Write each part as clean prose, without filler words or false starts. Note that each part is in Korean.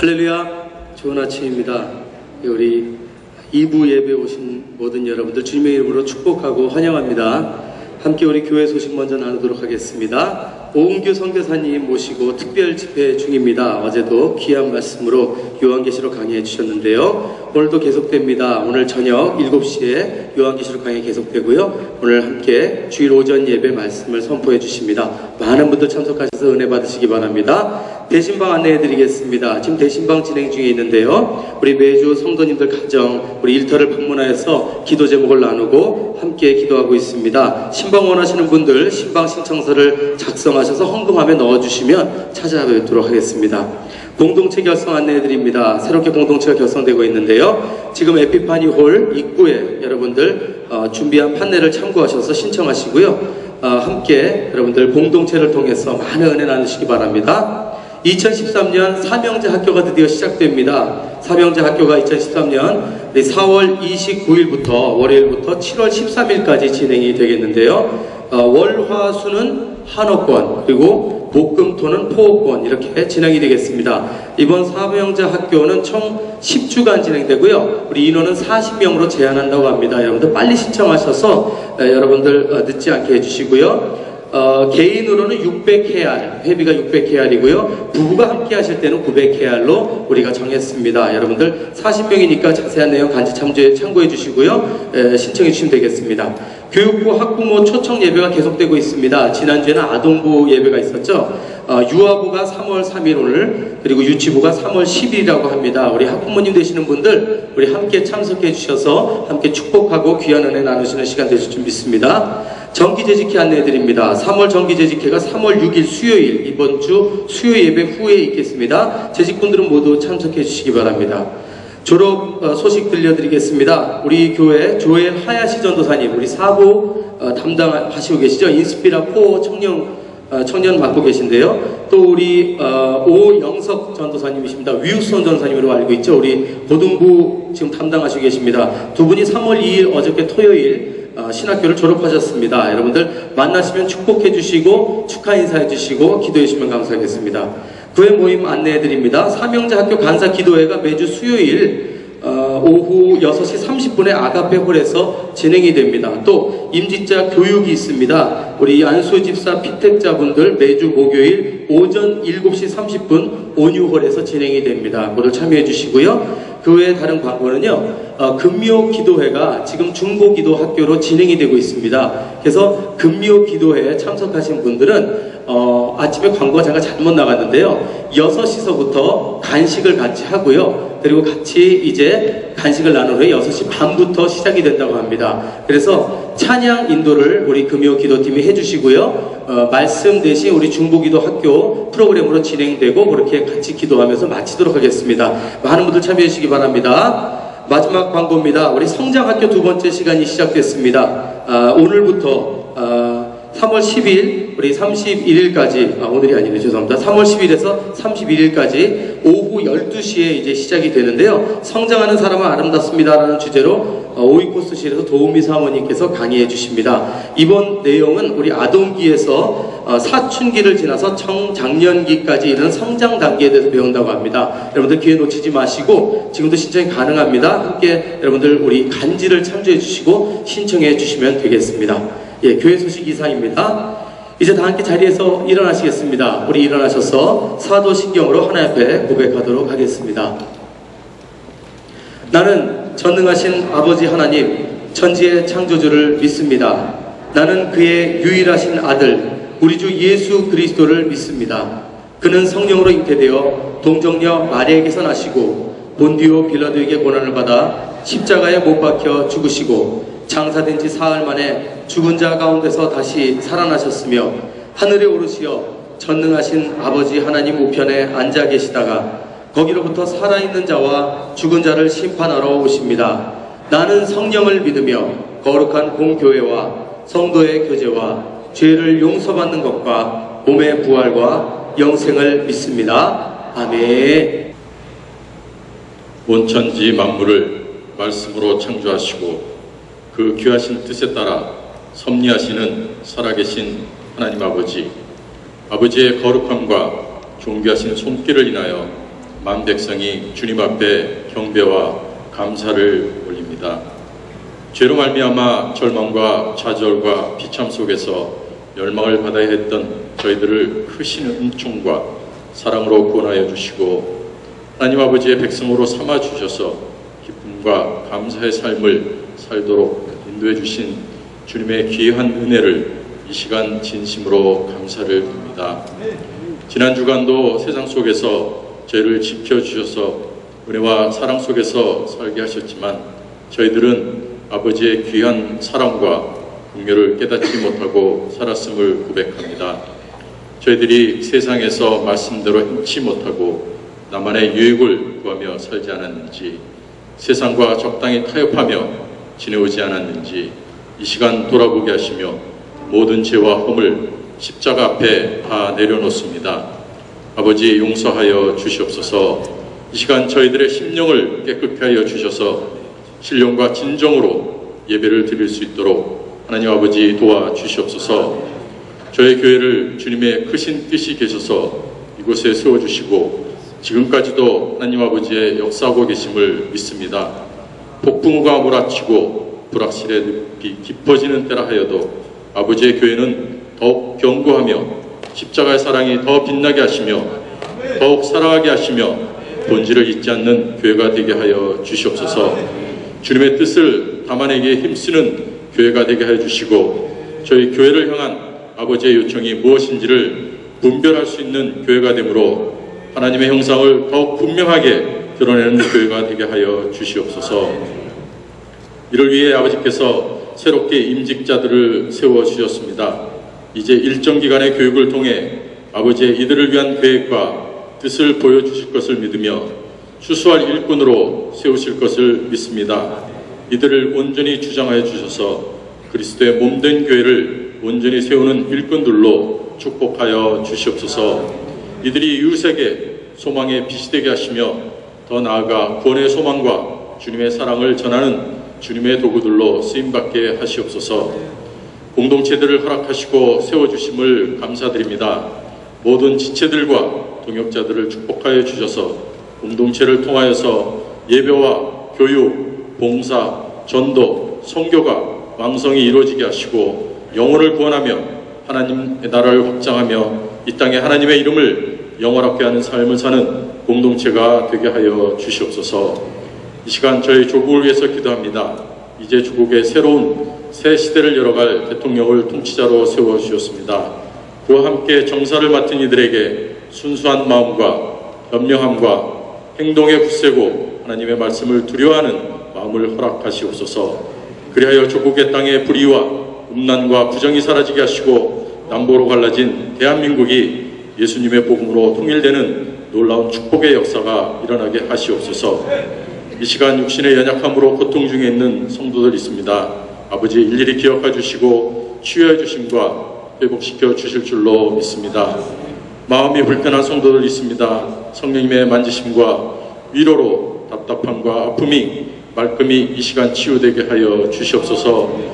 할렐루야, 좋은 아침입니다. 우리 2부 예배 오신 모든 여러분들 주님의 이름으로 축복하고 환영합니다. 함께 우리 교회 소식 먼저 나누도록 하겠습니다. 오은규 선교사님 모시고 특별 집회 중입니다. 어제도 귀한 말씀으로 요한계시록 강의해 주셨는데요. 오늘도 계속됩니다. 오늘 저녁 7시에 요한계시록 강의 계속되고요. 오늘 함께 주일 오전 예배 말씀을 선포해 주십니다. 많은 분들 참석하셔서 은혜 받으시기 바랍니다. 대신방 안내해 드리겠습니다. 지금 대신방 진행 중에 있는데요. 우리 매주 성도님들 가정, 우리 일터를 방문하여서 기도 제목을 나누고 함께 기도하고 있습니다. 신방 원하시는 분들 신방 신청서를 작성하셔서 헌금함에 넣어주시면 찾아뵙도록 하겠습니다. 공동체 결성 안내해 드립니다. 새롭게 공동체가 결성되고 있는데요. 지금 에피파니 홀 입구에 여러분들 준비한 판넬을 참고하셔서 신청하시고요. 함께 여러분들 공동체를 통해서 많은 은혜 나누시기 바랍니다. 2013년 사명제 학교가 드디어 시작됩니다. 사명제 학교가 2013년 4월 29일부터 월요일부터 7월 13일까지 진행이 되겠는데요. 월화수는 한어권, 그리고 목금토는 포어권 이렇게 진행이 되겠습니다. 이번 사명제 학교는 총 10주간 진행되고요. 우리 인원은 40명으로 제한한다고 합니다. 여러분들 빨리 신청하셔서 여러분들 늦지 않게 해주시고요. 개인으로는 600KR, 회비가 600KR이고요. 부부가 함께 하실 때는 900KR로 우리가 정했습니다. 여러분들 40명이니까 자세한 내용 간지 참고해 주시고요. 신청해 주시면 되겠습니다. 교육부 학부모 초청 예배가 계속되고 있습니다. 지난주에는 아동부 예배가 있었죠. 유아부가 3월 3일 오늘, 그리고 유치부가 3월 10일이라고 합니다. 우리 학부모님 되시는 분들 우리 함께 참석해 주셔서 함께 축복하고 귀한 은혜 나누시는 시간 되실 줄 믿습니다. 정기재직회 안내해드립니다. 3월 정기재직회가 3월 6일 수요일, 이번 주 수요 예배 후에 있겠습니다. 재직분들은 모두 참석해 주시기 바랍니다. 졸업 소식 들려드리겠습니다. 우리 교회 조엘 하야시 전도사님, 우리 사부 담당하시고 계시죠. 인스피라 포 청년 맡고 계신데요. 또 우리 오영석 전도사님이십니다. 위우선 전도사님으로 알고 있죠. 우리 고등부 지금 담당하시고 계십니다. 두 분이 3월 2일 어저께 토요일 신학교를 졸업하셨습니다. 여러분들 만나시면 축복해 주시고 축하 인사해 주시고 기도해 주시면 감사하겠습니다. 교회 모임 안내해 드립니다. 사명제 학교 간사 기도회가 매주 수요일 오후 6시 30분에 아가페 홀에서 진행이 됩니다. 또 임직자 교육이 있습니다. 우리 안수 집사 피택자분들 매주 목요일 오전 7시 30분 온유홀에서 진행이 됩니다. 모두 참여해 주시고요. 그 외에 다른 광고는요. 금요 기도회가 지금 중보기도 학교로 진행이 되고 있습니다. 그래서 금요 기도회에 참석하신 분들은 아침에 광고가 잠깐 잘못 나갔는데요. 6시서부터 간식을 같이 하고요. 그리고 같이 이제 간식을 나눈 후에 6시 반부터 시작이 된다고 합니다. 그래서 찬양 인도를 우리 금요 기도팀이 해주시고요. 말씀 대신 우리 중보기도 학교 프로그램으로 진행되고 그렇게 같이 기도하면서 마치도록 하겠습니다. 많은 분들 참여해 주시기 바랍니다. 마지막 광고입니다. 우리 성장학교 두 번째 시간이 시작됐습니다. 오늘부터 3월 10일, 우리 31일까지, 오늘이 아니네, 죄송합니다. 3월 10일에서 31일까지 오후 12시에 이제 시작이 되는데요. 성장하는 사람은 아름답습니다. 라는 주제로 오이코스실에서 도우미 사모님께서 강의해 주십니다. 이번 내용은 우리 아동기에서 사춘기를 지나서 청장년기까지 이르는 성장 단계에 대해서 배운다고 합니다. 여러분들 기회 놓치지 마시고 지금도 신청이 가능합니다. 함께 여러분들 우리 간지를 참조해 주시고 신청해 주시면 되겠습니다. 예, 교회 소식 이상입니다. 이제 다 함께 자리에서 일어나시겠습니다. 우리 일어나셔서 사도신경으로 하나님 앞에 고백하도록 하겠습니다. 나는 전능하신 아버지 하나님, 천지의 창조주를 믿습니다. 나는 그의 유일하신 아들, 우리 주 예수 그리스도를 믿습니다. 그는 성령으로 잉태되어 동정녀 마리아에게서 나시고 본디오 빌라도에게 고난을 받아 십자가에 못 박혀 죽으시고 장사된 지 사흘 만에 죽은 자 가운데서 다시 살아나셨으며 하늘에 오르시어 전능하신 아버지 하나님 우편에 앉아 계시다가 거기로부터 살아있는 자와 죽은 자를 심판하러 오십니다. 나는 성령을 믿으며 거룩한 공교회와 성도의 교제와 죄를 용서받는 것과 몸의 부활과 영생을 믿습니다. 아멘. 온 천지 만물을 말씀으로 창조하시고 그 귀하신 뜻에 따라 섭리하시는 살아계신 하나님 아버지, 아버지의 거룩함과 존귀하신 손길을 인하여 만 백성이 주님 앞에 경배와 감사를 올립니다. 죄로 말미암아 절망과 좌절과 비참 속에서 멸망을 받아야 했던 저희들을 크신 은총과 사랑으로 구원하여 주시고 하나님 아버지의 백성으로 삼아 주셔서 기쁨과 감사의 삶을 살도록 인도해 주신 주님의 귀한 은혜를 이 시간 진심으로 감사를 드립니다. 지난 주간도 세상 속에서 저희를 지켜주셔서 은혜와 사랑 속에서 살게 하셨지만 저희들은 아버지의 귀한 사랑과 긍휼을 깨닫지 못하고 살았음을 고백합니다. 저희들이 세상에서 말씀대로 행치 못하고 나만의 유익을 구하며 살지 않았는지, 세상과 적당히 타협하며 지내오지 않았는지 이 시간 돌아보게 하시며 모든 죄와 허물 십자가 앞에 다 내려놓습니다. 아버지 용서하여 주시옵소서. 이 시간 저희들의 심령을 깨끗게 하여 주셔서 신령과 진정으로 예배를 드릴 수 있도록 하나님 아버지 도와주시옵소서. 저희 교회를 주님의 크신 뜻이 계셔서 이곳에 세워주시고 지금까지도 하나님 아버지의 역사하고 계심을 믿습니다. 폭풍우가 몰아치고 불확실의 늪이 깊어지는 때라 하여도 아버지의 교회는 더욱 견고하며 십자가의 사랑이 더 빛나게 하시며 더욱 사랑하게 하시며 본질을 잊지 않는 교회가 되게 하여 주시옵소서. 주님의 뜻을 담아내기에 힘쓰는 교회가 되게 하여 주시고 저희 교회를 향한 아버지의 요청이 무엇인지를 분별할 수 있는 교회가 되므로 하나님의 형상을 더욱 분명하게 드러내는 교회가 되게 하여 주시옵소서. 이를 위해 아버지께서 새롭게 임직자들을 세워주셨습니다. 이제 일정 기간의 교육을 통해 아버지의 이들을 위한 계획과 뜻을 보여주실 것을 믿으며 추수할 일꾼으로 세우실 것을 믿습니다. 이들을 온전히 주장하여 주셔서 그리스도의 몸된 교회를 온전히 세우는 일꾼들로 축복하여 주시옵소서. 이들이 이웃에게 소망의 빛이 되게 하시며 더 나아가 구원의 소망과 주님의 사랑을 전하는 주님의 도구들로 쓰임받게 하시옵소서. 공동체들을 허락하시고 세워주심을 감사드립니다. 모든 지체들과 동역자들을 축복하여 주셔서 공동체를 통하여서 예배와 교육, 봉사, 전도, 선교가 왕성히 이루어지게 하시고 영혼을 구원하며 하나님의 나라를 확장하며 이 땅에 하나님의 이름을 영원하게 하는 삶을 사는 공동체가 되게 하여 주시옵소서. 이 시간 저희 조국을 위해서 기도합니다. 이제 조국의 새로운 새 시대를 열어갈 대통령을 통치자로 세워주셨습니다. 그와 함께 정사를 맡은 이들에게 순수한 마음과 현명함과 행동에 굳세고 하나님의 말씀을 두려워하는 마음을 허락하시옵소서. 그리하여 조국의 땅에 불의와 음란과 부정이 사라지게 하시고 남보로 갈라진 대한민국이 예수님의 복음으로 통일되는 놀라운 축복의 역사가 일어나게 하시옵소서. 이 시간 육신의 연약함으로 고통 중에 있는 성도들 있습니다. 아버지 일일이 기억해 주시고 치유해 주심과 회복시켜 주실 줄로 믿습니다. 마음이 불편한 성도들 있습니다. 성령님의 만지심과 위로로 답답함과 아픔이 말끔히 이 시간 치유되게 하여 주시옵소서.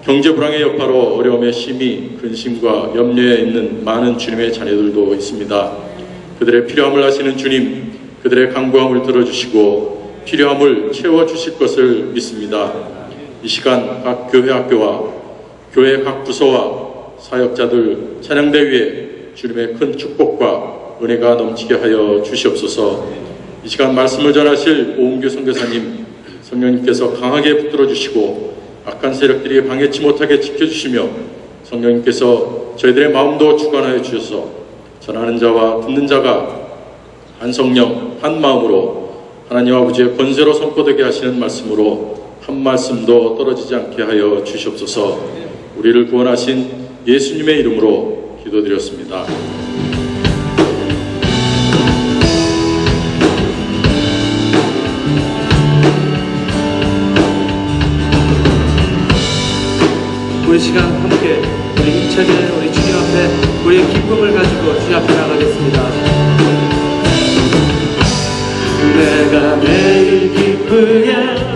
경제 불황의 여파로 어려움에 심히 근심과 염려에 있는 많은 주님의 자녀들도 있습니다. 그들의 필요함을 아시는 주님, 그들의 간구함을 들어주시고 필요함을 채워주실 것을 믿습니다. 이 시간 각 교회 학교와 교회 각 부서와 사역자들 찬양대 위에 주님의 큰 축복과 은혜가 넘치게 하여 주시옵소서. 이 시간 말씀을 전하실 오은규 선교사님, 성령님께서 강하게 붙들어 주시고 악한 세력들이 방해치 못하게 지켜주시며 성령님께서 저희들의 마음도 주관하여 주셔서 전하는 자와 듣는 자가 한 성령 한 마음으로 하나님 아버지의 권세로 선포되게 하시는 말씀으로 한 말씀도 떨어지지 않게 하여 주시옵소서. 우리를 구원하신 예수님의 이름으로 기도드렸습니다. 우리 시간 함께 우리 힘차게 우리 주님 앞에 우리의 기쁨을 가지고 주님 앞에 나가겠습니다. 내가 매일 기쁘게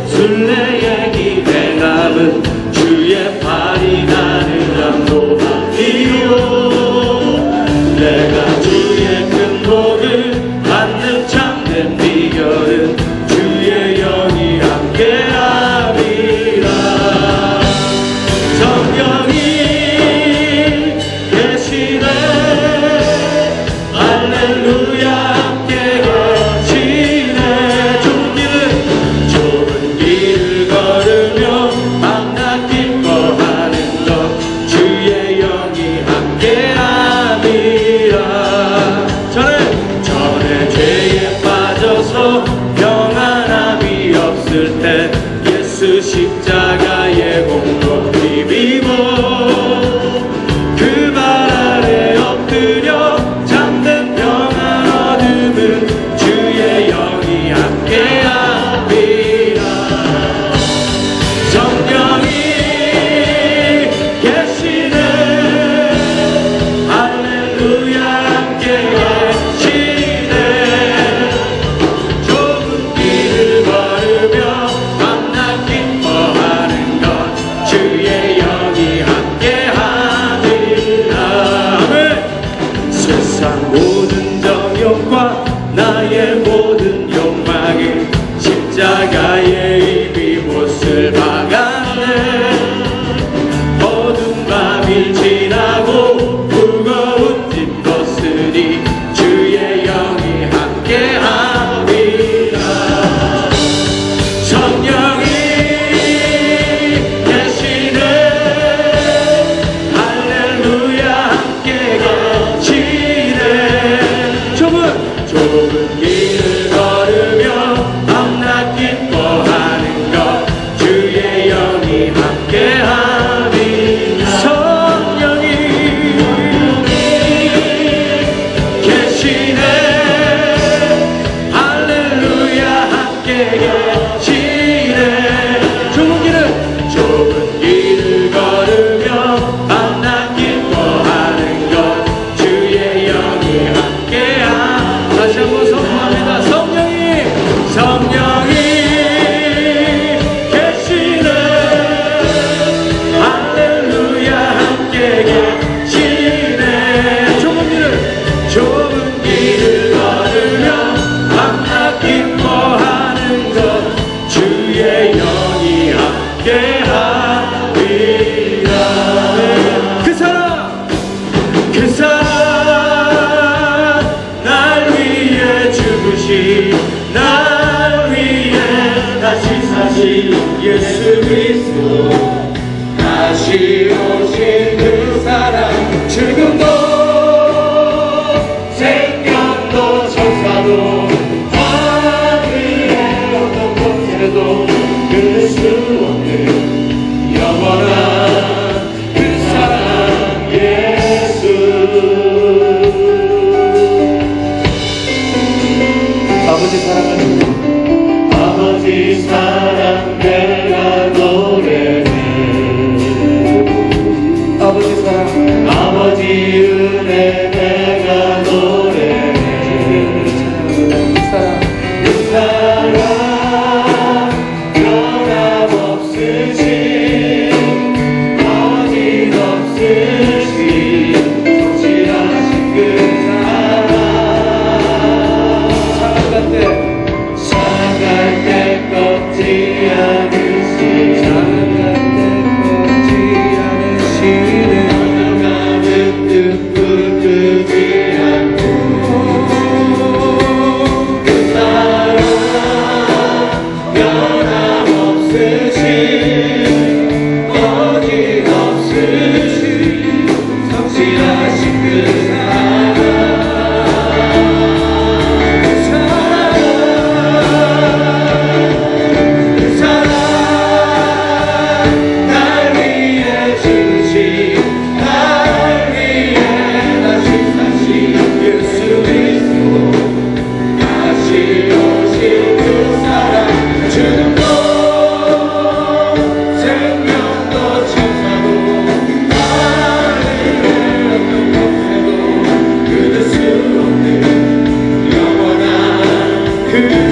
순례의 길에 남은 주의 발이 나는 양도하리요. 내가 주의 큰 복을 받는 참 함께 계시네. 좁은 길을 걸으며 밤낮 기뻐하는 것 주의 영이 함께함. 다시 한번 선포합니다. 성령이 계시네. 할렐루야 함께 계시네. 좁은 길을 걸으며 밤낮 기뻐하는 것 주의 영이 함께하리라. 그 사랑 날 위해 죽으시 날 위해 다시 사신 예수 그리스도 다시 오신 그 사랑 지금도 생명도 천사도 하늘의 어떤 곳에도 끊을 수 없는 영원한 그 사랑 예수. 아버지 사랑을 아버지 사랑 내가 노래해. 아버지 사랑 아버지 은혜 내가 노래해. 그 사랑 변함없으신 거짓없으신 성실하신 그 사랑할 때 꺾지 않으시네. 가는 뜻 끄지 않고 그 사랑 변함없으신 거짓없으신 성실하신 그 사랑. 그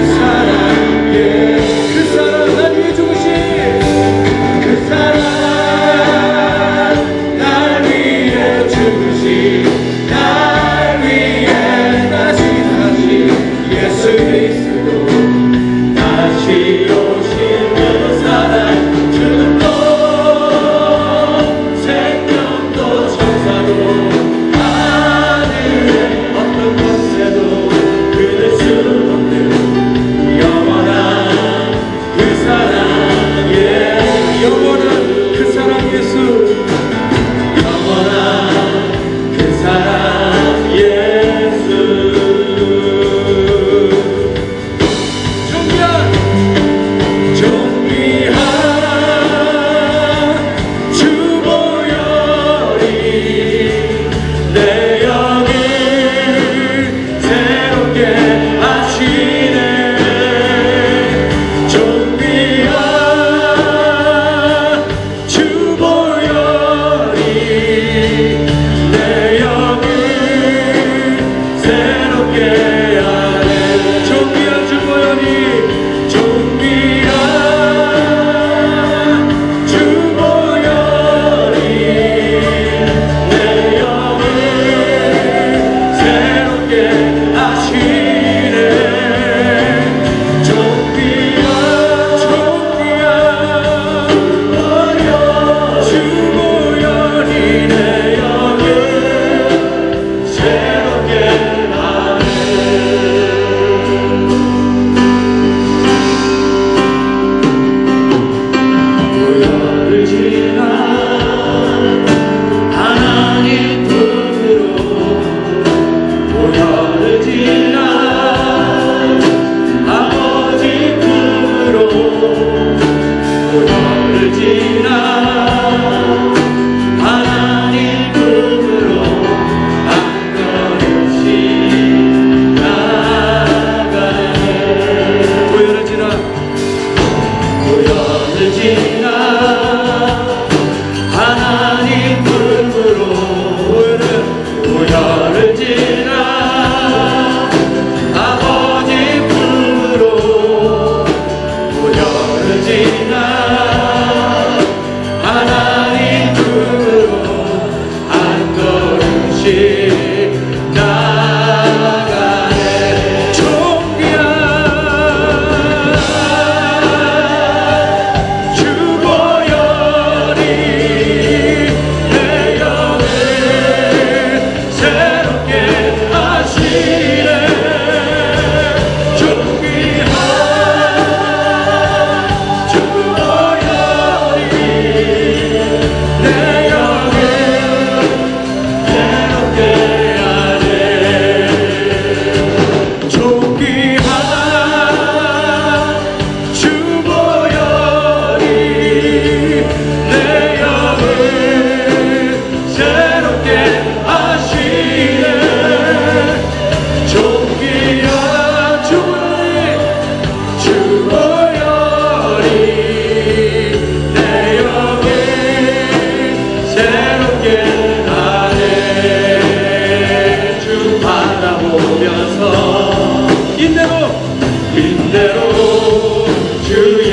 인내로 주의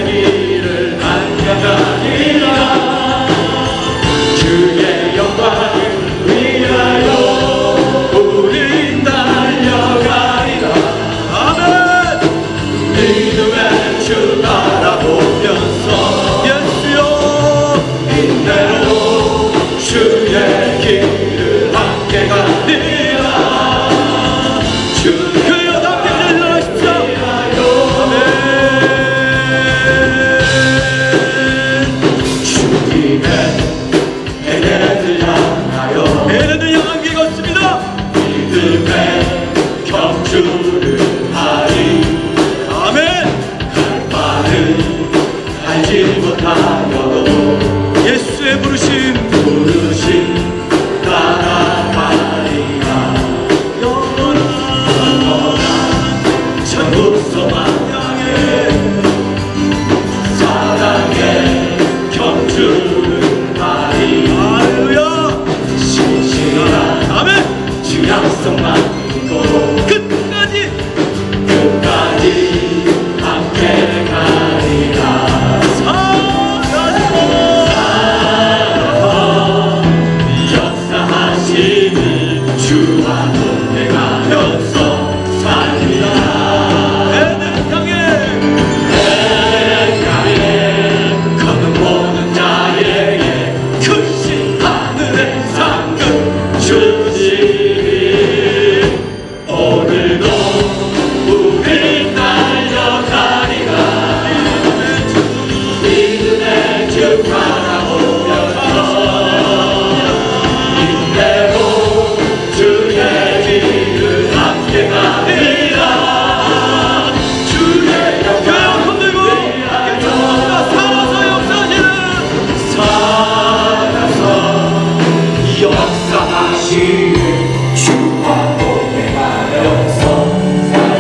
길을 안가가리라. 주의 영광을 위하여 우린 달려가리라. 아멘. 믿음의 주 바라보면서 예수여 인내로 주의 길을 함께 가리라. 주여 함께 일어나십시오. 아멘. 주님의 에덴을 향하여 에덴을 향한 길이 없습니다. 믿음의 경주를 하리. 아멘. 갈 바를 알지 못하여도 예수의 부르심 따라가리라. 영원한 천국 소망 향해 사랑의 경주를 하리. 할렐루야. 신실한 아멘. 주 약속만 믿고 끝까지 함께 가리라. 역사하시는 주와 동행하면서 살리라. 에덴 향해 걸음 보는 자에게 크신 하늘의 상급 주시리. 오늘도 우리 달려가리라. 믿음의 주 바라보면서 인내로 주의 길을 함께 가리라. 주의 영광 흔들고 살아서 역사하시는 주와 동행하면서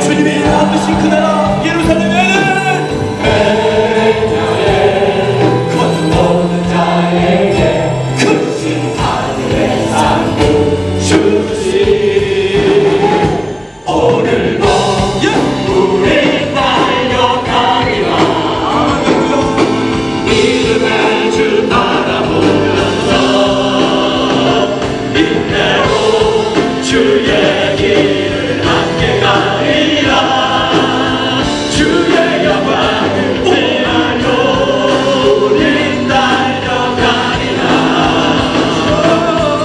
주님이 남으신 그 나라 예루살렘에는 거듭오는 자에게 크신 하늘의 상급 주시리. 오늘도 우리 달려가리라. 믿음의 주 바라보면서 인내로 주의 길을 함께 가리라. 주의 영광을 위하여 우린 달려가리라.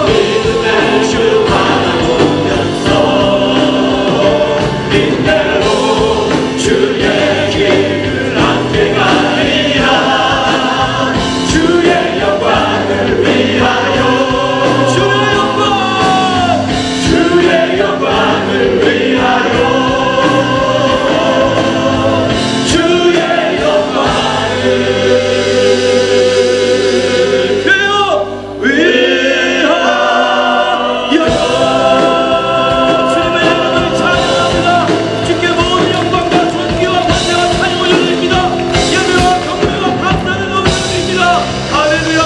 믿음의 주 바라보면서 인내로 주의 길을 함께 가리라. 주의 영광을 위하여 주의 영광을 위하여 주의 영광을 위하여 주님의 이름을 찬양합니다. 주께 모든 영광과 존귀와 권세와 찬양을 올려드립니다. 예배와 경배와 감사를 올려드립니다. 할렐루야.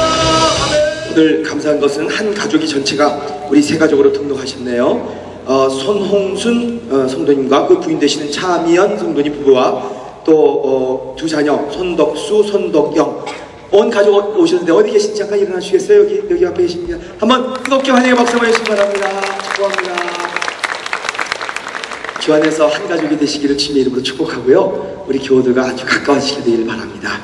아멘. 오늘 감사한 것은 한 가족이 전체가 우리 세 가족으로 등록하셨네요. 손홍순 성도님과 그 부인 되시는 차미연 성도님 부부와 또 두 자녀 손덕수, 손덕영 온 가족 오셨는데 어디 계신지 잠깐 일어나시겠어요? 여기 앞에 계십니다. 한번 뜨겁게 환영의 박수 한번 해주시기 바랍니다. 축복합니다. 주 안에서 한 가족이 되시기를 주님의 이름으로 축복하고요. 우리 교우들과 아주 가까워지게 되기를 바랍니다.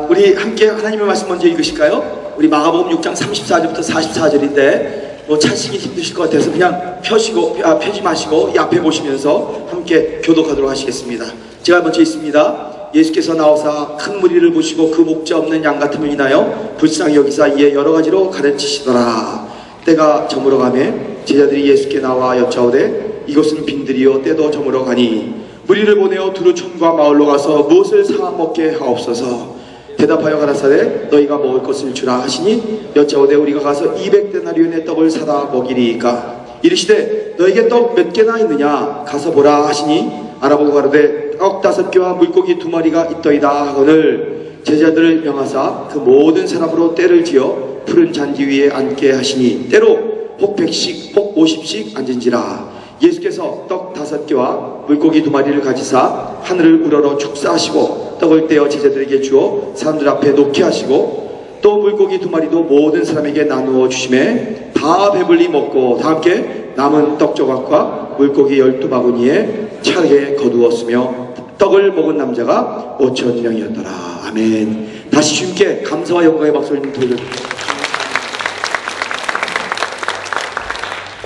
우리 함께 하나님의 말씀 먼저 읽으실까요? 우리 마가복음 6장 34절부터 44절인데 찾으시기 힘드실 것 같아서 그냥 펴지 마시고 이 앞에 보시면서 함께 교독하도록 하시겠습니다. 제가 먼저 읽습니다. 예수께서 나오사 큰 무리를 보시고 그 목자 없는 양 같음을 인하여 불쌍히 여기사 이에 여러 가지로 가르치시더라. 때가 저물어 가매 제자들이 예수께 나와 여짜오되 이곳은 빈들이요 때도 저물어 가니 무리를 보내어 두루 촌과 마을로 가서 무엇을 사 먹게 하옵소서. 대답하여 가라사대 너희가 먹을 것을 주라 하시니 여짜오되 우리가 가서 200데나리온의 떡을 사다 먹이리이까. 이르시되 너에게 떡 몇 개나 있느냐 가서 보라 하시니 알아보고 가로되 떡 5개와 물고기 2마리가 있더이다 하거늘 제자들을 명하사 그 모든 사람으로 때를 지어 푸른 잔디 위에 앉게 하시니 때로 혹 100씩 혹 50씩 앉은지라. 예수께서 떡 5개와 물고기 2마리를 가지사 하늘을 우러러 축사하시고 떡을 떼어 제자들에게 주어 사람들 앞에 놓게 하시고 또 물고기 2마리도 모든 사람에게 나누어 주심에 다 배불리 먹고 다 함께 남은 떡 조각과 물고기 12바구니에 차게 거두었으며 떡을 먹은 남자가 5,000명이었더라. 아멘. 다시 주님께 감사와 영광의 박수를 돌려드립니다.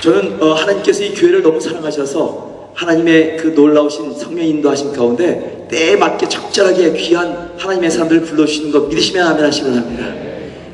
저는 하나님께서 이 교회를 너무 사랑하셔서 하나님의 그 놀라우신 성령 인도하심 가운데 때에 맞게 적절하게 귀한 하나님의 사람들을 불러주시는 것 믿으시면 아멘 하시기 바랍니다.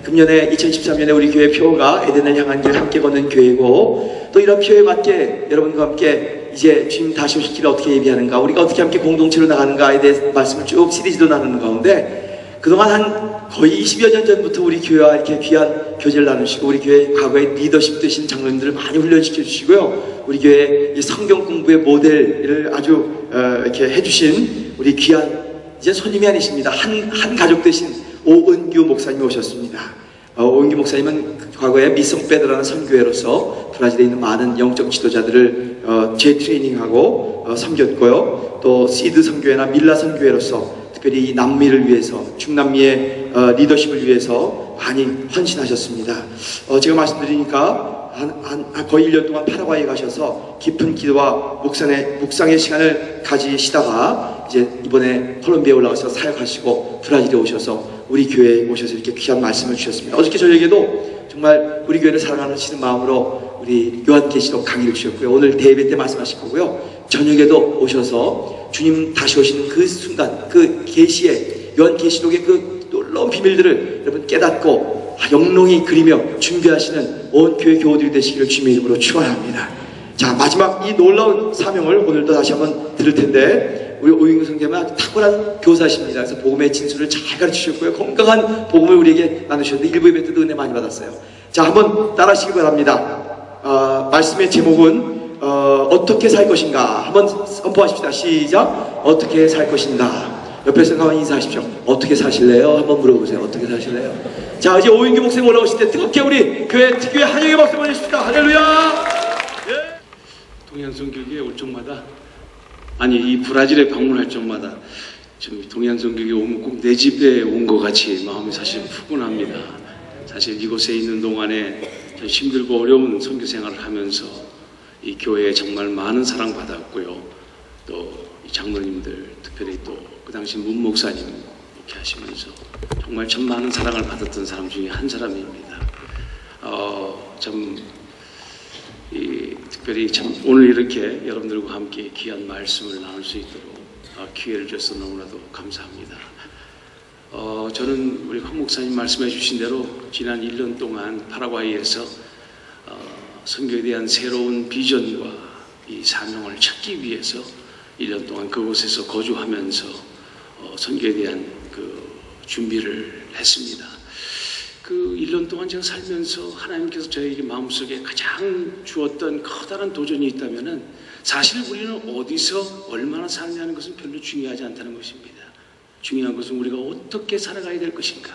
금년에 2013년에 우리 교회 표가 에덴을 향한 길 함께 걷는 교회고 또 이런 표에 맞게 여러분과 함께 이제 주님 다시 오실 길을 어떻게 예비하는가 우리가 어떻게 함께 공동체로 나가는가에 대해 말씀을 쭉 시리즈로 나누는 가운데 그동안 한 거의 20여 년 전부터 우리 교회와 이렇게 귀한 교제를 나누시고 우리 교회 과거에 리더십 되신 장로님들을 많이 훈련시켜 주시고요. 우리 교회 이 성경 공부의 모델을 아주 이렇게 해주신 우리 귀한 이제 손님이 아니십니다. 한 가족 되신 오은규 목사님이 오셨습니다. 오은규 목사님은 과거에 미성 베드라는 선교회로서 브라질에 있는 많은 영적 지도자들을 재트레이닝하고 섬겼고요. 또 시드 선교회나 밀라 선교회로서 특별히 이 남미를 위해서 중남미의 리더십을 위해서 많이 헌신하셨습니다. 제가 말씀드리니까 거의 1년 동안 파라과이에 가셔서 깊은 기도와 묵상의 시간을 가지시다가 이제 이번에 콜롬비아에 올라가서 사역하시고 브라질에 오셔서 우리 교회에 오셔서 이렇게 귀한 말씀을 주셨습니다. 어저께 저녁에도 정말 우리 교회를 사랑하시는 마음으로 우리 요한계시록 강의를 주셨고요. 오늘 대예배 때 말씀하실 거고요. 저녁에도 오셔서 주님 다시 오시는 그 순간 그 계시의 요한계시록의 그 놀라운 비밀들을 여러분 깨닫고 영롱히 그리며 준비하시는 온 교회 교우들이 되시기를 주님의 이름으로 축원합니다. 자, 마지막 이 놀라운 사명을 오늘도 다시 한번 들을 텐데 우리 오윤규 선생님은 아주 탁월한 교사십니다. 그래서 복음의 진수를 잘 가르치셨고요. 건강한 복음을 우리에게 나누셨는데 일부 예배 때도 은혜 많이 받았어요. 자, 한번 따라하시기 바랍니다. 말씀의 제목은 어떻게 살 것인가 한번 선포하십시다. 시작. 어떻게 살 것인가. 옆에서 가만히 인사하십시오. 어떻게 사실래요? 한번 물어보세요. 어떻게 사실래요? 자, 이제 오윤규 목사님 올라오실 때 뜨겁게 우리 교회 특유의 환영의 박수 보내십시다. 할렐루야. 예. 동양성교회에 올 적마다 아니 이 브라질에 방문할 적마다 좀 동양성교회에 오면 꼭 내 집에 온 것 같이 마음이 사실 푸근합니다. 사실 이곳에 있는 동안에 힘들고 어려운 선교 생활을 하면서 이 교회에 정말 많은 사랑 받았고요. 또 이 장로님들 특별히 또 그 당시 문 목사님 이렇게 하시면서 정말 참 많은 사랑을 받았던 사람 중에 한 사람입니다. 특별히 참 오늘 이렇게 여러분들과 함께 귀한 말씀을 나눌 수 있도록 기회를 주셔서 너무나도 감사합니다. 저는 우리 황 목사님 말씀해 주신 대로 지난 1년 동안 파라과이에서 선교에 대한 새로운 비전과 이 사명을 찾기 위해서 1년 동안 그곳에서 거주하면서 선교에 대한 그 준비를 했습니다. 그 1년 동안 제가 살면서 하나님께서 저에게 마음속에 가장 주었던 커다란 도전이 있다면은 사실 우리는 어디서 얼마나 살냐는 것은 별로 중요하지 않다는 것입니다. 중요한 것은 우리가 어떻게 살아가야 될 것인가.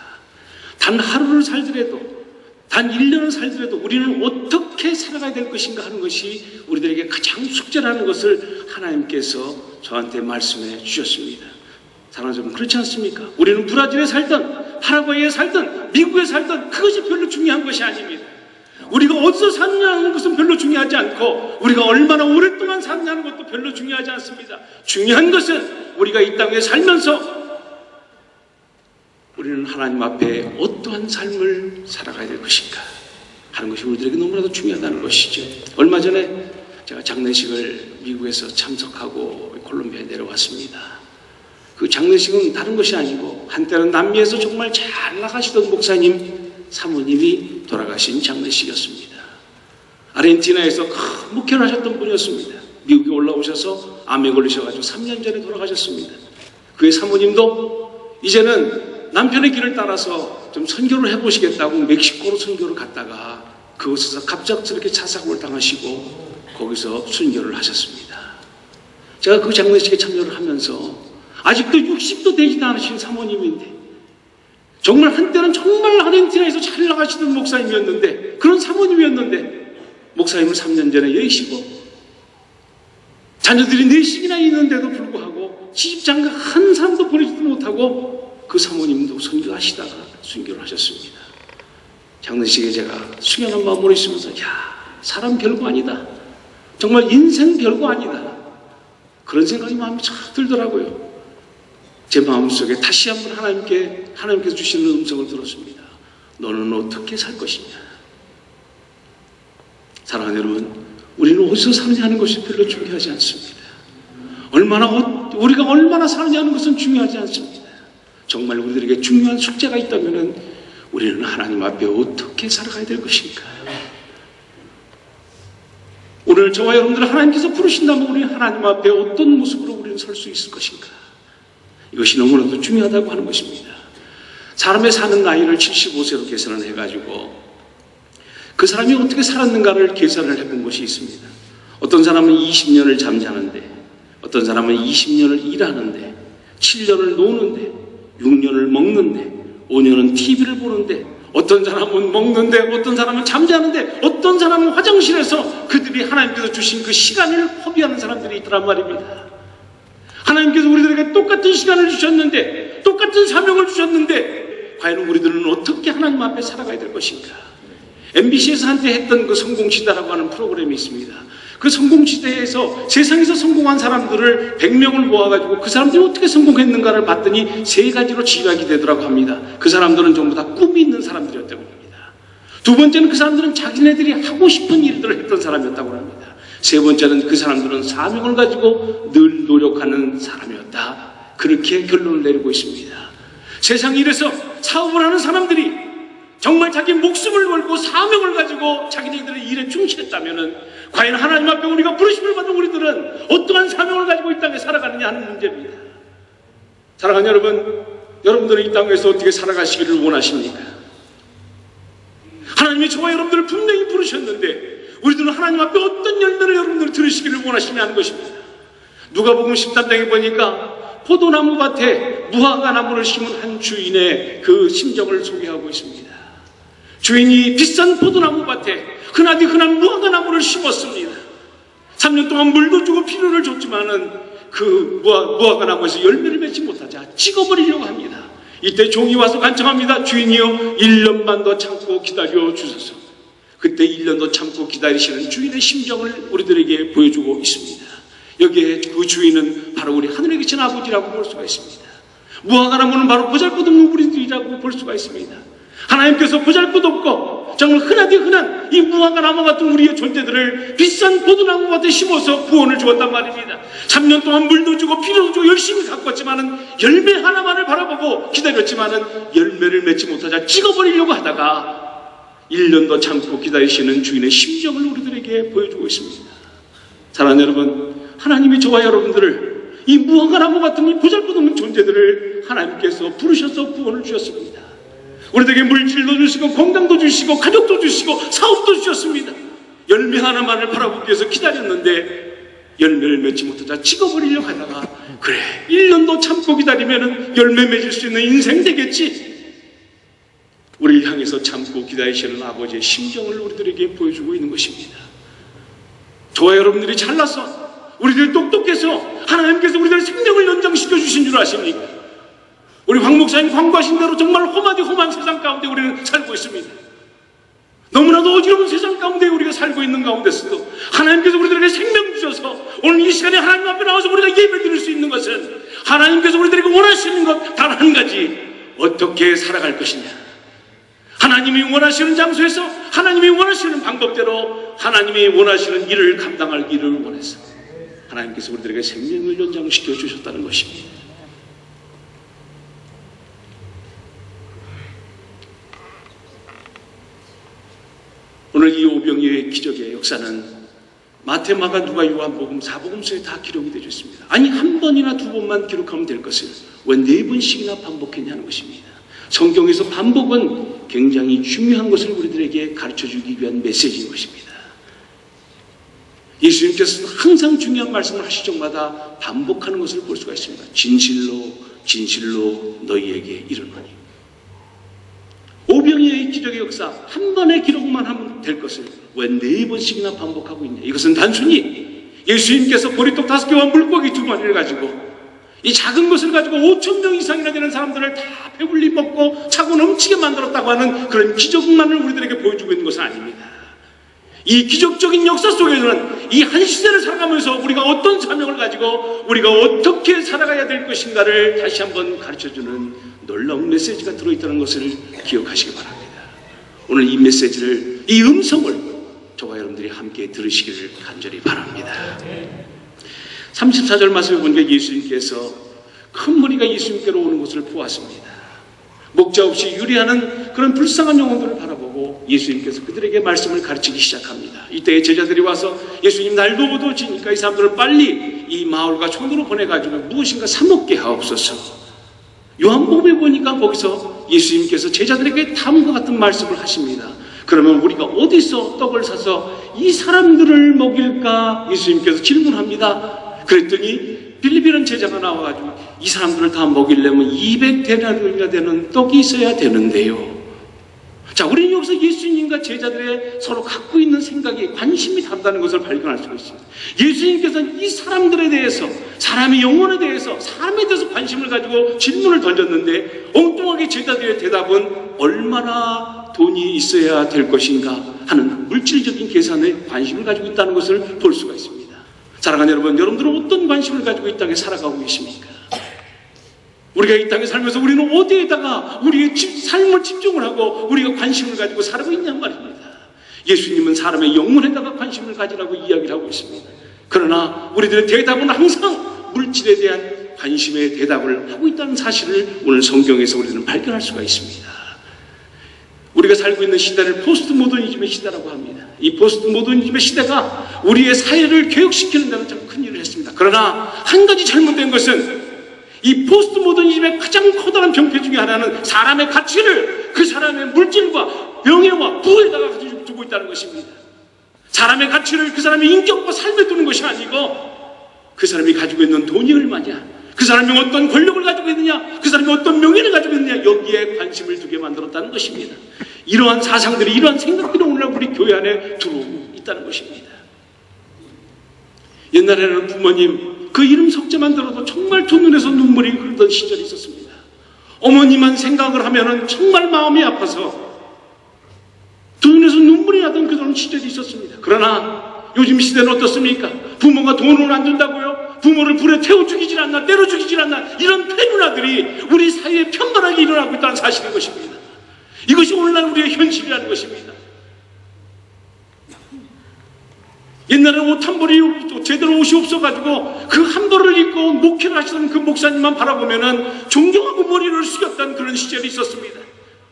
단 하루를 살더라도 단 1년을 살더라도 우리는 어떻게 살아가야 될 것인가 하는 것이 우리들에게 가장 숙제라는 것을 하나님께서 저한테 말씀해 주셨습니다. 사랑하는 여러분, 그렇지 않습니까? 우리는 브라질에 살든 파라과이에 살든 미국에 살든 그것이 별로 중요한 것이 아닙니다. 우리가 어디서 사느냐는 것은 별로 중요하지 않고 우리가 얼마나 오랫동안 사느냐는 것도 별로 중요하지 않습니다. 중요한 것은 우리가 이 땅에 살면서 우리는 하나님 앞에 어떠한 삶을 살아가야 될 것인가 하는 것이 우리들에게 너무나도 중요하다는 것이죠. 얼마 전에 제가 장례식을 미국에서 참석하고 콜롬비아에 내려왔습니다. 그 장례식은 다른 것이 아니고 한때는 남미에서 정말 잘 나가시던 목사님 사모님이 돌아가신 장례식이었습니다. 아르헨티나에서 큰 목회를 하셨던 분이었습니다. 미국에 올라오셔서 암에 걸리셔가지고 3년 전에 돌아가셨습니다. 그의 사모님도 이제는 남편의 길을 따라서 좀 선교를 해보시겠다고 멕시코로 선교를 갔다가 그곳에서 갑작스럽게 차사고를 당하시고 거기서 순교를 하셨습니다. 제가 그 장례식에 참여를 하면서 아직도 60도 되지도 않으신 사모님인데 정말 한때는 정말 아르헨티나에서 잘 나가시던 목사님이었는데 그런 사모님이었는데 목사님을 3년 전에 여의시고 자녀들이 넷씩이나 있는데도 불구하고 시집장가 한 사람도 보내지도 못하고 그 사모님도 선교하시다가 순교를 하셨습니다. 장례식에 제가 숙연한 마음으로 있으면서 사람 별거 아니다. 정말 인생 별거 아니다. 그런 생각이 마음에 쫙 들더라고요. 제 마음속에 다시 한번 하나님께서 주시는 음성을 들었습니다. 너는 어떻게 살 것이냐. 사랑하는 여러분, 우리는 어디서 사느냐 하는 것이 별로 중요하지 않습니다. 우리가 얼마나 사느냐 하는 것은 중요하지 않습니다. 정말 우리들에게 중요한 숙제가 있다면 우리는 하나님 앞에 어떻게 살아가야 될 것인가. 오늘 저와 여러분들을 하나님께서 부르신다면 우리는 하나님 앞에 어떤 모습으로 우리는 설 수 있을 것인가. 이것이 너무나도 중요하다고 하는 것입니다. 사람의 사는 나이를 75세로 계산을 해가지고 그 사람이 어떻게 살았는가를 계산을 해본 것이 있습니다. 어떤 사람은 20년을 잠자는데, 어떤 사람은 20년을 일하는데, 7년을 노는데, 6년을 먹는데, 5년은 TV를 보는데, 어떤 사람은 먹는데, 어떤 사람은 잠자는데, 어떤 사람은 화장실에서 그들이 하나님께서 주신 그 시간을 허비하는 사람들이 있더란 말입니다. 하나님께서 우리들에게 똑같은 시간을 주셨는데, 똑같은 사명을 주셨는데, 과연 우리들은 어떻게 하나님 앞에 살아가야 될 것인가? MBC에서 한때 했던 그 성공시대라고 하는 프로그램이 있습니다. 그 성공시대에서 세상에서 성공한 사람들을 100명을 모아가지고 그 사람들이 어떻게 성공했는가를 봤더니 3가지로 지각이 되더라고 합니다. 그 사람들은 전부 다 꿈이 있는 사람들이었다고 합니다. 두 번째는 그 사람들은 자기네들이 하고 싶은 일들을 했던 사람이었다고 합니다. 세 번째는 그 사람들은 사명을 가지고 늘 노력하는 사람이었다. 그렇게 결론을 내리고 있습니다. 세상 일에서 사업을 하는 사람들이 정말 자기 목숨을 걸고 사명을 가지고 자기네들의 일에 충실했다면 과연 하나님 앞에 우리가 부르심을 받은 우리들은 어떠한 사명을 가지고 이 땅에 살아가느냐 하는 문제입니다. 사랑하는 여러분, 여러분들은 이 땅에서 어떻게 살아가시기를 원하십니까? 하나님이 저와 여러분들을 분명히 부르셨는데 우리들은 하나님 앞에 어떤 열매를 여러분들이 들으시기를 원하시냐 하는 것입니다. 누가복음 13장에 보니까 포도나무 밭에 무화과 나무를 심은 한 주인의 그 심정을 소개하고 있습니다. 주인이 비싼 포도나무 밭에 흔하디 흔한 무화과 나무를 심었습니다. 3년 동안 물도 주고 비료를 줬지만은 그 무화과 나무에서 열매를 맺지 못하자 찍어버리려고 합니다. 이때 종이 와서 간청합니다. 주인이여 1년 반 더 참고 기다려 주소서. 그때 1년 더 참고 기다리시는 주인의 심정을 우리들에게 보여주고 있습니다. 여기에 그 주인은 바로 우리 하늘에 계신 아버지라고 볼 수가 있습니다. 무화과 나무는 바로 보잘것없는 우리들이라고 볼 수가 있습니다. 하나님께서 보잘것없고 정말 흔하디 흔한 이 무화과 나무 같은 우리의 존재들을 비싼 포도나무 밭에 심어서 구원을 주었단 말입니다. 3년 동안 물도 주고 비료도 주고 열심히 가꿨지만은 열매 하나만을 바라보고 기다렸지만은 열매를 맺지 못하자 찍어버리려고 하다가 1년 더 참고 기다리시는 주인의 심정을 우리들에게 보여주고 있습니다. 사랑하는 여러분, 하나님이 저와 여러분들을 이 무화과 나무 같은 이 보잘것없는 존재들을 하나님께서 부르셔서 구원을 주셨습니다. 우리에게 물질도 주시고 건강도 주시고 가족도 주시고 사업도 주셨습니다. 열매 하나만을 바라보기 위해서 기다렸는데 열매를 맺지 못하자 찍어버리려고 하다가 그래 1년도 참고 기다리면 열매 맺을 수 있는 인생 되겠지. 우리를 향해서 참고 기다리시는 아버지의 심정을 우리들에게 보여주고 있는 것입니다. 저와 여러분들이 잘나서 우리들이 똑똑해서 하나님께서 우리들의 생명을 연장시켜 주신 줄 아십니까? 우리 황 목사님 광고하신 대로 정말 험하디 험한 세상 가운데 우리는 살고 있습니다. 너무나도 어지러운 세상 가운데 우리가 살고 있는 가운데서도 하나님께서 우리들에게 생명 주셔서 오늘 이 시간에 하나님 앞에 나와서 우리가 예배 드릴 수 있는 것은 하나님께서 우리들에게 원하시는 것 단 한 가지, 어떻게 살아갈 것이냐. 하나님이 원하시는 장소에서 하나님이 원하시는 방법대로 하나님이 원하시는 일을 감당하기를 원해서 하나님께서 우리들에게 생명을 연장시켜 주셨다는 것입니다. 오늘 이 오병이어의 기적의 역사는 마태, 마가, 누가, 요한복음, 사복음서에 다 기록이 되어 있습니다. 아니 한 번이나 두 번만 기록하면 될 것을 왜 4번씩이나 반복했냐는 것입니다. 성경에서 반복은 굉장히 중요한 것을 우리들에게 가르쳐주기 위한 메시지인 것입니다. 예수님께서는 항상 중요한 말씀을 하실 적마다 반복하는 것을 볼 수가 있습니다. 진실로 진실로 너희에게 이르노니. 오병이어의 기적의 역사 한 번의 기록만 하면 될 것을 왜 4번씩이나 반복하고 있냐. 이것은 단순히 예수님께서 보리떡 5개와 물고기 2마리를 가지고 이 작은 것을 가지고 5,000명 이상이나 되는 사람들을 다 배불리 먹고 차고 넘치게 만들었다고 하는 그런 기적만을 우리들에게 보여주고 있는 것은 아닙니다. 이 기적적인 역사 속에서는 이 한 시대를 살아가면서 우리가 어떤 사명을 가지고 우리가 어떻게 살아가야 될 것인가를 다시 한번 가르쳐주는 놀라운 메시지가 들어있다는 것을 기억하시기 바랍니다. 오늘 이 메시지를, 이 음성을 저와 여러분들이 함께 들으시기를 간절히 바랍니다. 34절 말씀에 보니까 예수님께서 큰 무리가 예수님께로 오는 것을 보았습니다. 목자 없이 유리하는 그런 불쌍한 영혼들을 바라보고 예수님께서 그들에게 말씀을 가르치기 시작합니다. 이때 제자들이 와서 예수님 날도 어두워지니까 이 사람들을 빨리 이 마을과 촌으로 보내가지고 무엇인가 사먹게 하옵소서. 요한복음에 보니까 거기서 예수님께서 제자들에게 다음과 같은 말씀을 하십니다. 그러면 우리가 어디서 떡을 사서 이 사람들을 먹일까? 예수님께서 질문합니다. 그랬더니 빌립이라는 제자가 나와가지고 이 사람들을 다 먹이려면 200데나리온이나 되는 떡이 있어야 되는데요. 자, 우리는 여기서 예수님과 제자들의 서로 갖고 있는 생각이, 관심이 다르다는 것을 발견할 수 있습니다. 예수님께서는 이 사람들에 대해서, 사람의 영혼에 대해서, 사람에 대해서 관심을 가지고 질문을 던졌는데 엉뚱하게 제자들의 대답은 얼마나 돈이 있어야 될 것인가 하는 물질적인 계산에 관심을 가지고 있다는 것을 볼 수가 있습니다. 사랑하는 여러분, 여러분들은 어떤 관심을 가지고 이 땅에 살아가고 계십니까? 우리가 이 땅에 살면서 우리는 어디에다가 우리의 삶을 집중을 하고 우리가 관심을 가지고 살아가고 있냔 말입니다. 예수님은 사람의 영혼에다가 관심을 가지라고 이야기를 하고 있습니다. 그러나 우리들의 대답은 항상 물질에 대한 관심의 대답을 하고 있다는 사실을 오늘 성경에서 우리는 발견할 수가 있습니다. 우리가 살고 있는 시대를 포스트 모더니즘의 시대라고 합니다. 이 포스트 모더니즘의 시대가 우리의 사회를 개혁시키는 데는 참 큰 일을 했습니다. 그러나 한 가지 잘못된 것은 이 포스트 모더니즘의 가장 커다란 병폐 중에 하나는 사람의 가치를 그 사람의 물질과 명예와 부에다가 가지고 두고 있다는 것입니다. 사람의 가치를 그 사람의 인격과 삶에 두는 것이 아니고 그 사람이 가지고 있는 돈이 얼마냐, 그 사람이 어떤 권력을 가지고 있느냐, 그 사람이 어떤 명예를 가지고 있느냐, 여기에 관심을 두게 만들었다는 것입니다. 이러한 사상들이, 이러한 생각들이 오늘날 우리 교회 안에 들어오고 있다는 것입니다. 옛날에는 부모님 그 이름 석자만 들어도 정말 두 눈에서 눈물이 흐르던 시절이 있었습니다. 어머니만 생각을 하면은 정말 마음이 아파서 두 눈에서 눈물이 나던 그런 시절이 있었습니다. 그러나 요즘 시대는 어떻습니까? 부모가 돈을 안 준다고요? 부모를 불에 태워 죽이질 않나, 때려 죽이질 않나, 이런 폐문화들이 우리 사회에 편만하게 일어나고 있다는 사실인 것입니다. 이것이 오늘날 우리의 현실이라는 것입니다. 옛날에 옷 한 벌이 제대로 옷이 없어가지고 그 한 벌을 입고 목회를 하시던 그 목사님만 바라보면은 존경하고 머리를 숙였던 그런 시절이 있었습니다.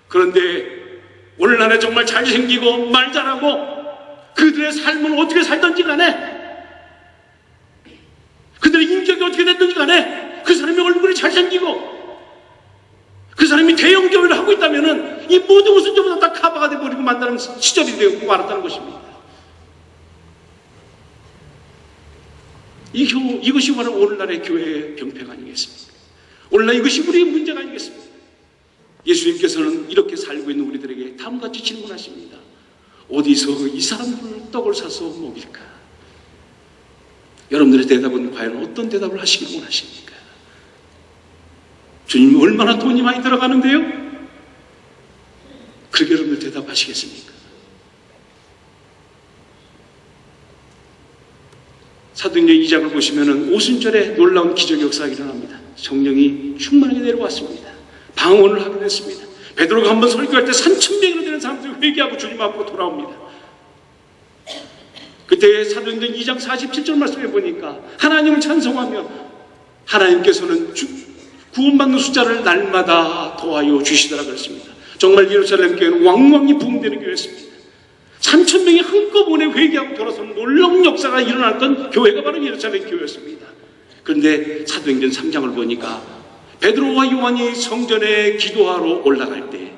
그런데 오늘날에 정말 잘생기고 말 잘하고 그들의 삶은 어떻게 살던지 간에, 그들의 인격이 어떻게 됐든지 간에 그 사람의 얼굴이 잘생기고 그 사람이 대형교회를 하고 있다면은 이 모든 것은 전부 다 카바가 돼버리고 만다는 시절이 되고 말았다는 것입니다. 이것이 바로 오늘날의 교회의 병폐가 아니겠습니까? 오늘날 이것이 우리의 문제가 아니겠습니까? 예수님께서는 이렇게 살고 있는 우리들에게 다음같이 질문하십니다. 어디서 이 사람들을 떡을 사서 먹일까? 여러분들의 대답은 과연 어떤 대답을 하시길 원하십니까? 주님, 얼마나 돈이 많이 들어가는데요? 그렇게 여러분들 대답하시겠습니까? 사도행전 2장을 보시면은 오순절에 놀라운 기적의 역사가 일어납니다. 성령이 충만하게 내려왔습니다. 방언을 하게 됐습니다. 베드로가 한번 설교할 때 3,000명이나 되는 사람들이 회개하고 주님 앞으로 돌아옵니다. 그때 사도행전 2장 47절 말씀에 보니까 하나님을 찬송하며 하나님께서는 구원받는 숫자를 날마다 더하여 주시더라 그랬습니다. 정말 예루살렘 교회는 왕왕이 부흥되는 교회였습니다. 3,000명이 한꺼번에 회개하고 돌아서는 놀라운 역사가 일어났던 교회가 바로 예루살렘 교회였습니다. 그런데 사도행전 3장을 보니까 베드로와 요한이 성전에 기도하러 올라갈 때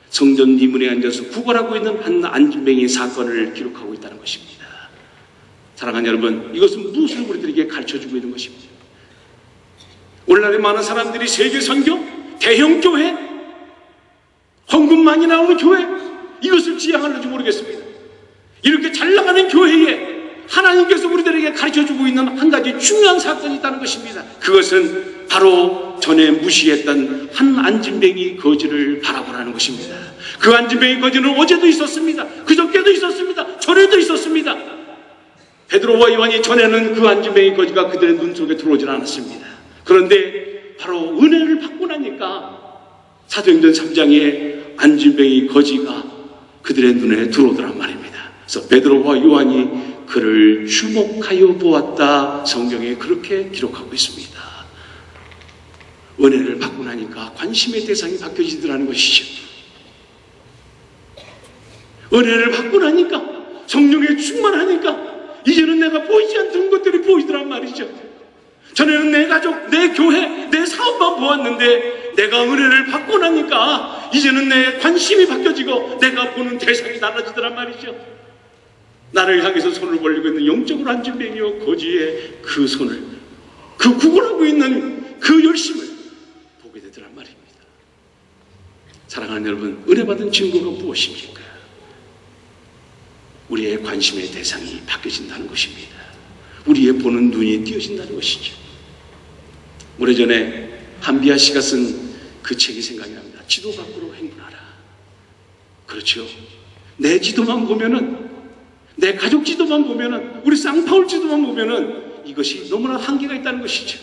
성전 뒷문에 앉아서 구걸하고 있는 한 안진뱅이 사건을 기록하고 있다는 것입니다. 사랑하는 여러분, 이것은 무엇을 우리들에게 가르쳐주고 있는 것입니다. 오늘날의 많은 사람들이 세계 선교, 대형 교회, 헌금 많이 나오는 교회, 이것을 지향하는지 모르겠습니다. 이렇게 잘 나가는 교회에 하나님 하나님께서 우리들에게 가르쳐주고 있는 한 가지 중요한 사건이 있다는 것입니다. 그것은 바로 전에 무시했던 한 안진뱅이 거지를 바라보라는 것입니다. 그 안진뱅이 거지는 어제도 있었습니다. 그저께도 있었습니다. 전에도 있었습니다. 베드로와 요한이 전에는 그 안진뱅이 거지가 그들의 눈 속에 들어오질 않았습니다. 그런데 바로 은혜를 받고 나니까 사도행전 3장에 안진뱅이 거지가 그들의 눈에 들어오더란 말입니다. 그래서 베드로와 요한이 그를 주목하여 보았다. 성경에 그렇게 기록하고 있습니다. 은혜를 받고 나니까 관심의 대상이 바뀌어지더라는 것이죠. 은혜를 받고 나니까, 성령에 충만하니까 이제는 내가 보이지 않던 것들이 보이더란 말이죠. 전에는 내 가족, 내 교회, 내 사업만 보았는데 내가 은혜를 받고 나니까 이제는 내 관심이 바뀌어지고 내가 보는 대상이 달라지더란 말이죠. 나를 향해서 손을 벌리고 있는 영적으로 안진뱅이와 거지의 그 손을, 그 구걸하고 있는 그 열심을 보게 되더란 말입니다. 사랑하는 여러분, 은혜 받은 증거가 무엇입니까? 우리의 관심의 대상이 바뀌어진다는 것입니다. 우리의 보는 눈이 띄어진다는 것이죠. 오래전에 한비아 씨가 쓴 그 책이 생각이 납니다. 지도 밖으로 행군하라. 그렇죠. 내 지도만 보면은, 내 가족 지도만 보면은, 우리 쌍파울 지도만 보면은 이것이 너무나 한계가 있다는 것이죠.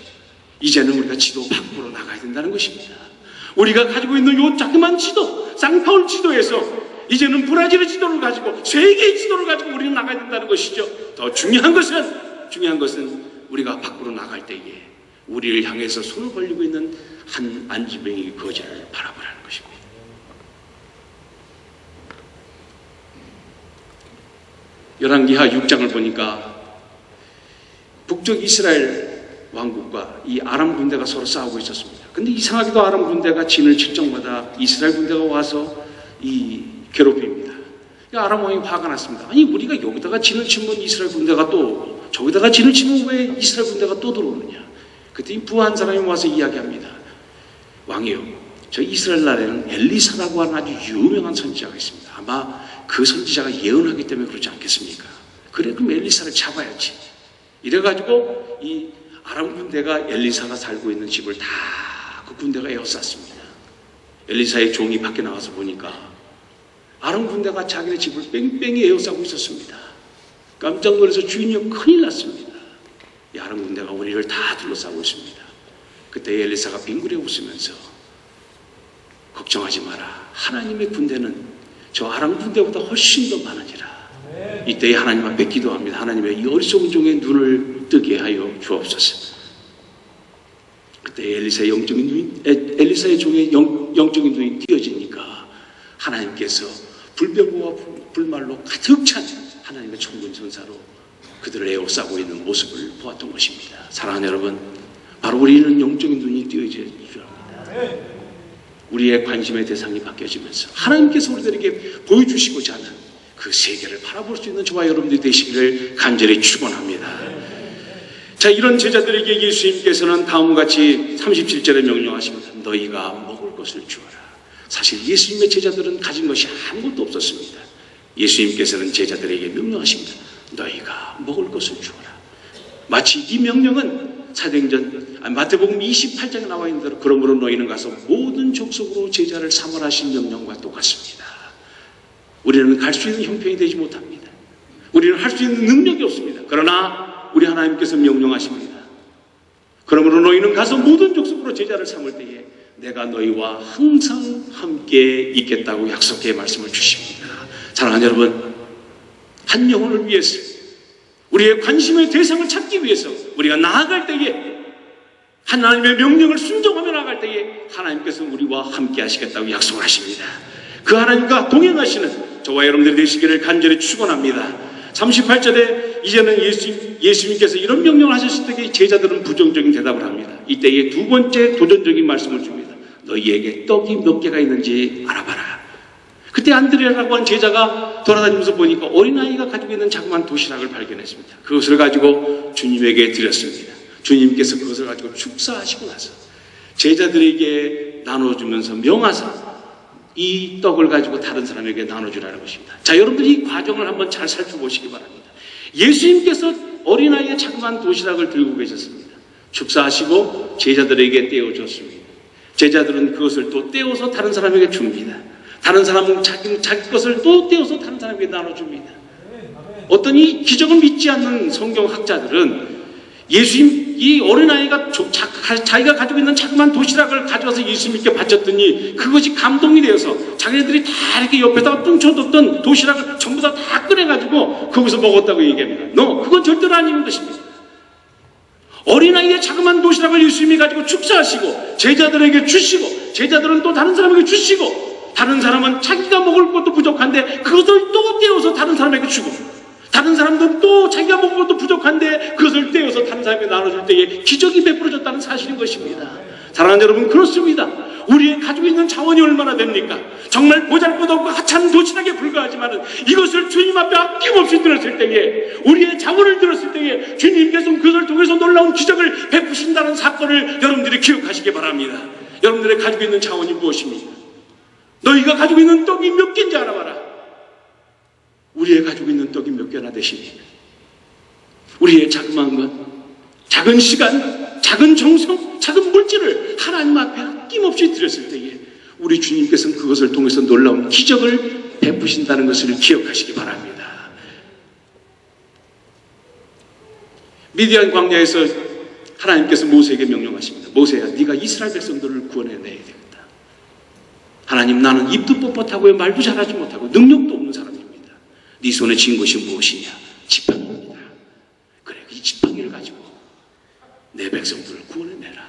이제는 우리가 지도 밖으로 나가야 된다는 것입니다. 우리가 가지고 있는 요 자그만 지도, 쌍파울 지도에서 이제는 브라질의 지도를 가지고, 세계의 지도를 가지고 우리는 나가야 된다는 것이죠. 더 중요한 것은 우리가 밖으로 나갈 때에 우리를 향해서 손을 벌리고 있는 한 안진뱅이 거지를 바라보라는 것입니다. 열왕기하 6장을 보니까 북쪽 이스라엘 왕국과 이 아람 군대가 서로 싸우고 있었습니다. 근데 이상하게도 아람 군대가 진을 칠 적마다 이스라엘 군대가 와서 이 괴롭힙니다. 아람 왕이 화가 났습니다. 아니, 우리가 여기다가 진을 치면 이스라엘 군대가 또, 저기다가 진을 치면 왜 이스라엘 군대가 또 들어오느냐. 그때 이 부한 사람이 와서 이야기합니다. 왕이요, 저 이스라엘 나라에는 엘리사라고 하는 아주 유명한 선지자가 있습니다. 아마 그 선지자가 예언하기 때문에 그러지 않겠습니까? 그래, 그럼 엘리사를 잡아야지. 이래가지고 이 아람 군대가 엘리사가 살고 있는 집을 다 그 군대가 에워쌌습니다. 엘리사의 종이 밖에 나와서 보니까 아람 군대가 자기네 집을 뺑뺑이 에워싸고 있었습니다. 깜짝 놀라서 주인이 큰일 났습니다. 이 아람 군대가 우리를 다 둘러싸고 있습니다. 그때 엘리사가 빙그레 웃으면서 걱정하지 마라. 하나님의 군대는 저 아람 군대보다 훨씬 더 많으니라. 이때 하나님 앞에 기도합니다. 하나님의 이 어리석은 종의 눈을 뜨게 하여 주옵소서. 그때 엘리사의 종의 영적인 눈이 띄어지니까 하나님께서 불병과 불말로 가득 찬 하나님의 천군 천사로 그들을 에워싸고 있는 모습을 보았던 것입니다. 사랑하는 여러분, 바로 우리는 영적인 눈이 띄어져야 합니다. 우리의 관심의 대상이 바뀌어지면서 하나님께서 우리들에게 보여주시고자 하는 그 세계를 바라볼 수 있는 저와 여러분들이 되시기를 간절히 축원합니다. 자, 이런 제자들에게 예수님께서는 다음과 같이 37절에 명령하십니다. 너희가 먹을 것을 주어라. 사실 예수님의 제자들은 가진 것이 아무것도 없었습니다. 예수님께서는 제자들에게 명령하십니다. 너희가 먹을 것을 주어라. 마치 이 명령은 마태복음 28장에 나와 있는 대로 그러므로 너희는 가서 모든 족속으로 제자를 삼으라 하신 명령과 똑같습니다. 우리는 갈 수 있는 형편이 되지 못합니다. 우리는 할 수 있는 능력이 없습니다. 그러나 우리 하나님께서 명령하십니다. 그러므로 너희는 가서 모든 족속으로 제자를 삼을 때에 내가 너희와 항상 함께 있겠다고 약속해 말씀을 주십니다. 사랑하는 여러분, 한 영혼을 위해서, 우리의 관심의 대상을 찾기 위해서 우리가 나아갈 때에, 하나님의 명령을 순종하며 나아갈 때에 하나님께서 우리와 함께 하시겠다고 약속을 하십니다. 그 하나님과 동행하시는 저와 여러분들이 되시기를 간절히 축원합니다. 38절에 이제는 예수님께서 이런 명령을 하셨을 때 제자들은 부정적인 대답을 합니다. 이때에 두 번째 도전적인 말씀을 줍니다. 너희에게 떡이 몇 개가 있는지 알아봐라. 그때 안드레라고 한 제자가 돌아다니면서 보니까 어린아이가 가지고 있는 자그마한 도시락을 발견했습니다. 그것을 가지고 주님에게 드렸습니다. 주님께서 그것을 가지고 축사하시고 나서 제자들에게 나눠주면서 명하사 이 떡을 가지고 다른 사람에게 나눠주라는 것입니다. 자, 여러분들이 이 과정을 한번 잘 살펴보시기 바랍니다. 예수님께서 어린아이의 자그마한 도시락을 들고 계셨습니다. 축사하시고 제자들에게 떼어줬습니다. 제자들은 그것을 또 떼어서 다른 사람에게 줍니다. 다른 사람은 자기 것을 또 떼어서 다른 사람에게 나눠줍니다. 어떤 이 기적을 믿지 않는 성경학자들은 예수님, 이 어린아이가 자기가 가지고 있는 자그마한 도시락을 가져와서 예수님께 바쳤더니 그것이 감동이 되어서 자기네들이 다 이렇게 옆에다가 뚱쳐뒀던 도시락을 전부 다 꺼내가지고 거기서 먹었다고 얘기합니다. 그건 절대로 아닌 것입니다. 어린아이의 자그마한 도시락을 예수님이 가지고 축사하시고 제자들에게 주시고 제자들은 또 다른 사람에게 주시고 다른 사람은 자기가 먹을 것도 부족한데 그것을 또 떼어서 다른 사람에게 주고 다른 사람들은 또 자기가 먹을 것도 부족한데 그것을 떼어서 다른 사람에게 나눠줄 때에 기적이 베풀어졌다는 사실인 것입니다. 사랑하는 여러분, 그렇습니다. 우리의 가지고 있는 자원이 얼마나 됩니까? 정말 보잘것없고 하찮은 도시락에 불과하지만 이것을 주님 앞에 아낌없이 들었을 때에 우리의 자원을 들었을 때에 주님께서 그것을 통해서 놀라운 기적을 베푸신다는 사건을 여러분들이 기억하시기 바랍니다. 여러분들의 가지고 있는 자원이 무엇입니까? 너희가 가지고 있는 떡이 몇 개인지 알아봐라. 우리의 가지고 있는 떡이 몇 개나 되십니까? 우리의 자그마한 것, 작은 시간, 작은 정성, 작은 물질을 하나님 앞에 아낌없이 드렸을 때에 우리 주님께서는 그것을 통해서 놀라운 기적을 베푸신다는 것을 기억하시기 바랍니다. 미디안 광야에서 하나님께서 모세에게 명령하십니다. 모세야, 네가 이스라엘 백성들을 구원해내야 되겠다. 하나님, 나는 입도 뻣뻣하고 말도 잘하지 못하고 능력도 없는 사람입니다. 네 손에 쥔 것이 무엇이냐? 지팡이입니다. 그래, 이 지팡이를 가지고 내 백성들을 구원해내라.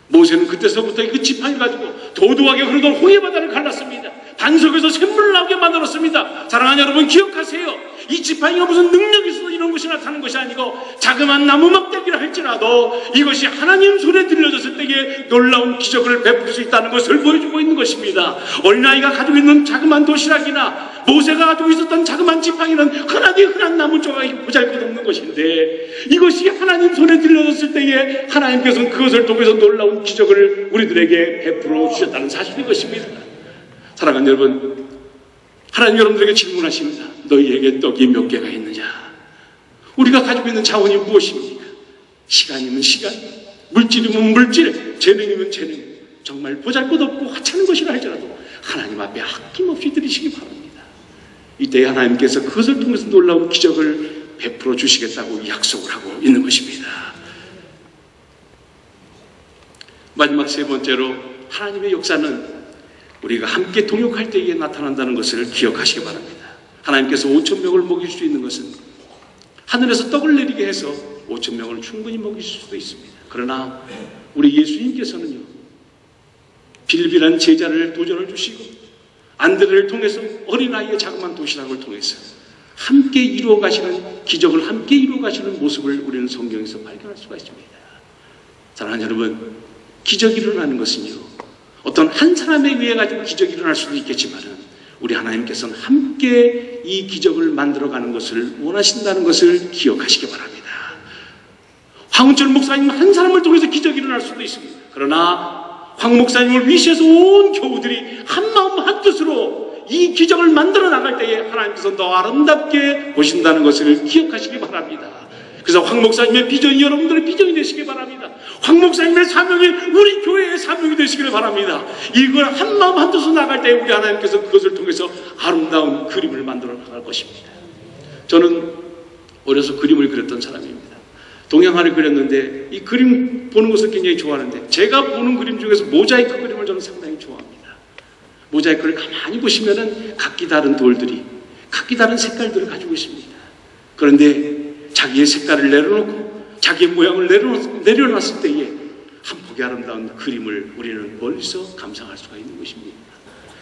모세는 그때서부터 그 지팡이를 가지고 도도하게 흐르던 홍해바다를 갈랐습니다. 반석에서 샘물을 나오게 만들었습니다. 사랑하는 여러분, 기억하세요. 이 지팡이가 무슨 능력이 있어서 이런 것이 나타나는 것이 아니고 자그마한 나무 막대기라 할지라도 이것이 하나님 손에 들려졌을 때에 놀라운 기적을 베풀 수 있다는 것을 보여주고 있는 것입니다. 어린아이가 가지고 있는 자그마한 도시락이나 모세가 가지고 있었던 자그마한 지팡이는 흔한 나무 조각이 보잘것없는 것인데 이것이 하나님 손에 들려졌을 때에 하나님께서는 그것을 통해서 놀라운 기적을 우리들에게 베풀어 주셨다는 사실인 것입니다. 사랑하는 여러분, 하나님 여러분들에게 질문하십니다. 너희에게 떡이 몇 개가 있느냐? 우리가 가지고 있는 자원이 무엇입니까? 시간이면 시간, 물질이면 물질, 재능이면 재능. 정말 보잘것없고 하찮은 것이라 할지라도 하나님 앞에 아낌없이 드리시기 바랍니다. 이때 하나님께서 그것을 통해서 놀라운 기적을 베풀어 주시겠다고 약속을 하고 있는 것입니다. 마지막 세 번째로 하나님의 역사는 우리가 함께 동역할 때에 나타난다는 것을 기억하시기 바랍니다. 하나님께서 5,000명을 먹일 수 있는 것은 하늘에서 떡을 내리게 해서 5,000명을 충분히 먹일 수도 있습니다. 그러나 우리 예수님께서는요, 빌빌한 제자를 도전을 주시고 안드레를 통해서 어린아이의 자그마한 도시락을 통해서 함께 이루어 가시는 기적을 함께 이루어 가시는 모습을 우리는 성경에서 발견할 수가 있습니다. 사랑하는 여러분, 기적이 일어나는 것은요, 어떤 한 사람에 의해 가지고 기적이 일어날 수도 있겠지만 우리 하나님께서는 함께 이 기적을 만들어가는 것을 원하신다는 것을 기억하시기 바랍니다. 황운철 목사님 한 사람을 통해서 기적이 일어날 수도 있습니다. 그러나 황 목사님을 위시해서 온 교우들이 한 마음 한 뜻으로 이 기적을 만들어 나갈 때에 하나님께서 더 아름답게 보신다는 것을 기억하시기 바랍니다. 그래서 황 목사님의 비전이 여러분들의 비전이 되시기 바랍니다. 황 목사님의 사명이 우리 교회의 사명이 되시기를 바랍니다. 이걸 한 마음 한 뜻으로 나갈 때 우리 하나님께서 그것을 통해서 아름다운 그림을 만들어 나갈 것입니다. 저는 어려서 그림을 그렸던 사람입니다. 동양화를 그렸는데 이 그림 보는 것을 굉장히 좋아하는데 제가 보는 그림 중에서 모자이크 그림을 저는 상당히 좋아합니다. 모자이크를 가만히 보시면은 각기 다른 돌들이 각기 다른 색깔들을 가지고 있습니다. 그런데 자기의 색깔을 내려놓고 자기의 모양을 내려놨을 때에 한 폭의 아름다운 그림을 우리는 멀리서 감상할 수가 있는 것입니다.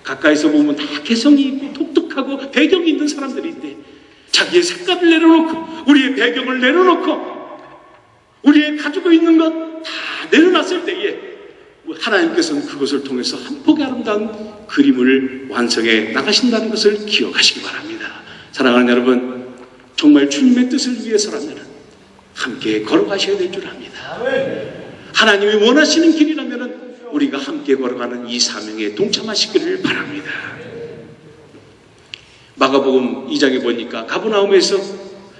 가까이서 보면 다 개성이 있고 독특하고 배경이 있는 사람들인데 자기의 색깔을 내려놓고 우리의 배경을 내려놓고 우리의 가지고 있는 것 다 내려놨을 때에 하나님께서는 그것을 통해서 한 폭의 아름다운 그림을 완성해 나가신다는 것을 기억하시기 바랍니다. 사랑하는 여러분, 정말 주님의 뜻을 위해서라면 함께 걸어가셔야 될 줄 압니다. 하나님이 원하시는 길이라면 우리가 함께 걸어가는 이 사명에 동참하시기를 바랍니다. 마가복음 2장에 보니까 가버나움에서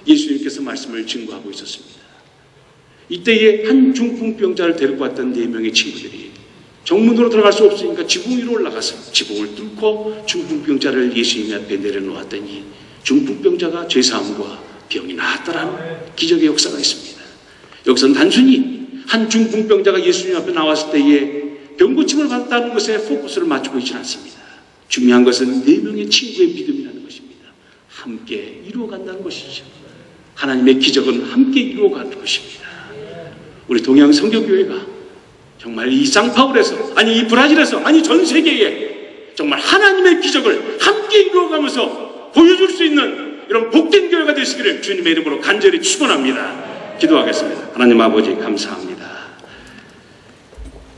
예수님께서 계속해서 말씀을 증거하고 있었습니다. 이때에 한 중풍병자를 데리고 왔던 4명의 친구들이 정문으로 들어갈 수 없으니까 지붕 위로 올라가서 지붕을 뚫고 중풍병자를 예수님 앞에 내려놓았더니 중풍병자가 죄사함과 병이 나았다라는 기적의 역사가 있습니다. 여기서는 단순히 한 중풍병자가 예수님 앞에 나왔을 때에 병고침을 받았다는 것에 포커스를 맞추고 있지는 않습니다. 중요한 것은 4명의 친구의 믿음이라는 것입니다. 함께 이루어간다는 것이죠. 하나님의 기적은 함께 이루어가는 것입니다. 우리 동양 성교교회가 정말 이 상파울에서, 아니 이 브라질에서, 아니 전 세계에 정말 하나님의 기적을 함께 이루어가면서 보여줄 수 있는 이런 복된 교회가 되시기를 주님의 이름으로 간절히 축원합니다. 기도하겠습니다. 하나님 아버지 감사합니다.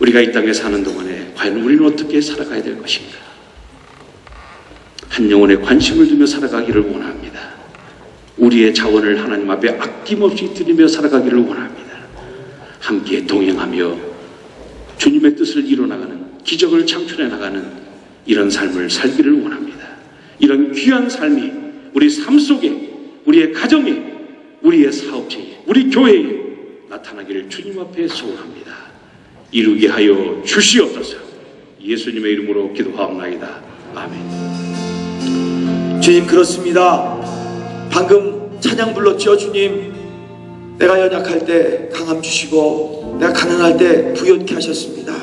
우리가 이 땅에 사는 동안에 과연 우리는 어떻게 살아가야 될 것인가? 한 영혼에 관심을 두며 살아가기를 원합니다. 우리의 자원을 하나님 앞에 아낌없이 드리며 살아가기를 원합니다. 함께 동행하며 주님의 뜻을 이뤄나가는, 기적을 창출해 나가는 이런 삶을 살기를 원합니다. 이런 귀한 삶이 우리 삶 속에, 우리의 가정에, 우리의 사업체에, 우리 교회에 나타나기를 주님 앞에 소원합니다. 이루게 하여 주시옵소서. 예수님의 이름으로 기도하옵나이다. 아멘. 주님, 그렇습니다. 방금 찬양 불렀죠. 주님, 내가 연약할 때 강함 주시고 내가 가난할 때 부요케 하셨습니다.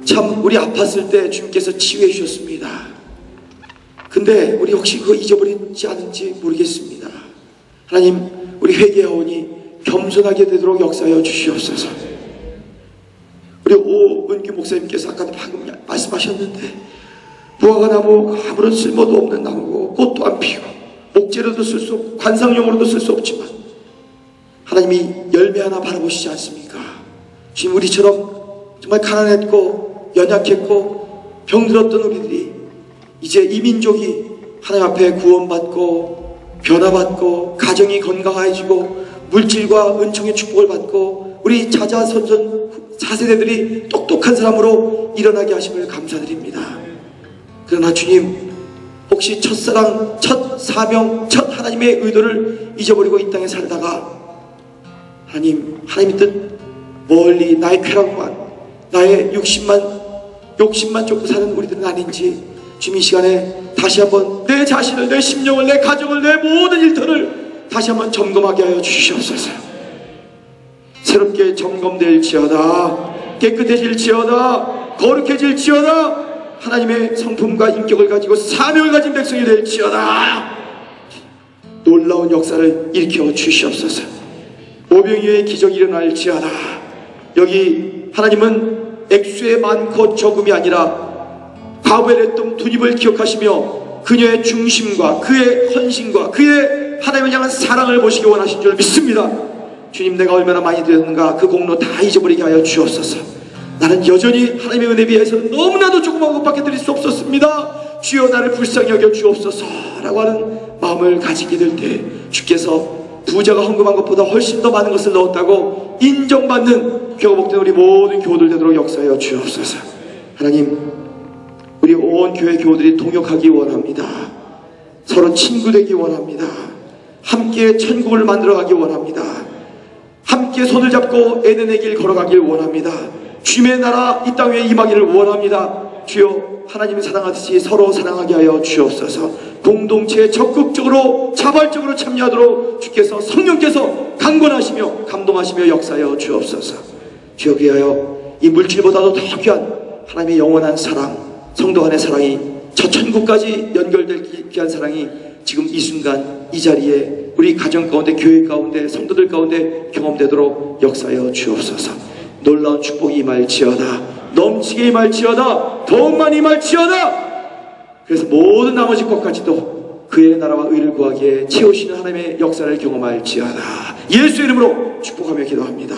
참 우리 아팠을 때 주님께서 치유해 주셨습니다. 근데 우리 혹시 그거 잊어버리지 않은지 모르겠습니다. 하나님, 우리 회개하오니 겸손하게 되도록 역사하여 주시옵소서. 우리 오은규 목사님께서 아까도 방금 말씀하셨는데, 무화과 나무 아무런 쓸모도 없는 나무고 꽃도 안 피고 목재로도 쓸 수 없고 관상용으로도 쓸 수 없지만 하나님이 열매 하나 바라보시지 않습니까? 지금 우리처럼 정말 가난했고 연약했고 병들었던 우리들이 이제 이 민족이 하나님 앞에 구원받고 변화받고 가정이 건강해지고 물질과 은총의 축복을 받고 우리 자자손손 4세대들이 똑똑한 사람으로 일어나게 하심을 감사드립니다. 그러나 주님, 혹시 첫사랑, 첫 사명, 첫 하나님의 의도를 잊어버리고 이 땅에 살다가 하나님의 뜻 멀리 나의 쾌락만, 나의 욕심만 쫓고 사는 우리들은 아닌지 주님 이 시간에 다시 한번 내 자신을, 내 심령을, 내 가정을, 내 모든 일터를 다시 한번 점검하게 하여 주시옵소서. 새롭게 점검될지어다, 깨끗해질지어다, 거룩해질지어다, 하나님의 성품과 인격을 가지고 사명을 가진 백성이 될지어다. 놀라운 역사를 일으켜 주시옵소서. 오병이어의 기적이 일어날지어다. 여기 하나님은 액수의 많고 적음이 아니라 과부의 렛동 두 입을 기억하시며 그녀의 중심과 그의 헌신과 그의 하나님을 향한 사랑을 보시기 원하신 줄 믿습니다. 주님, 내가 얼마나 많이 드렸는가 그 공로 다 잊어버리게 하여 주옵소서. 나는 여전히 하나님의 은혜 비해서 너무나도 조그만 것밖에 드릴 수 없었습니다. 주여, 나를 불쌍히 여겨 주옵소서 라고 하는 마음을 가지게 될 때 주께서 부자가 헌금한 것보다 훨씬 더 많은 것을 넣었다고 인정받는 교가 복된 우리 모든 교우들 되도록 역사하여 주옵소서. 하나님, 우리 온 교회 교우들이 동역하기 원합니다. 서로 친구 되기 원합니다. 함께 천국을 만들어가기 원합니다. 함께 손을 잡고 에덴의 길 걸어가길 원합니다. 주님의 나라 이 땅 위에 임하기를 원합니다. 주여, 하나님을 사랑하듯이 서로 사랑하게 하여 주옵소서. 공동체에 적극적으로 자발적으로 참여하도록 주께서, 성령께서 강권하시며 감동하시며 역사하여 주옵소서. 주여, 그리하여 이 물질보다도 더 귀한 하나님의 영원한 사랑, 성도 간의 사랑이 저 천국까지 연결될 귀한 사랑이 지금 이 순간 이 자리에 우리 가정 가운데, 교회 가운데, 성도들 가운데 경험되도록 역사하여 주옵소서. 놀라운 축복이 임할지어다, 넘치게 임할지어다, 더욱 많이 임할지어다. 그래서 모든 나머지 것까지도 그의 나라와 의를 구하기에 채우시는 하나님의 역사를 경험할지어다. 예수의 이름으로 축복하며 기도합니다.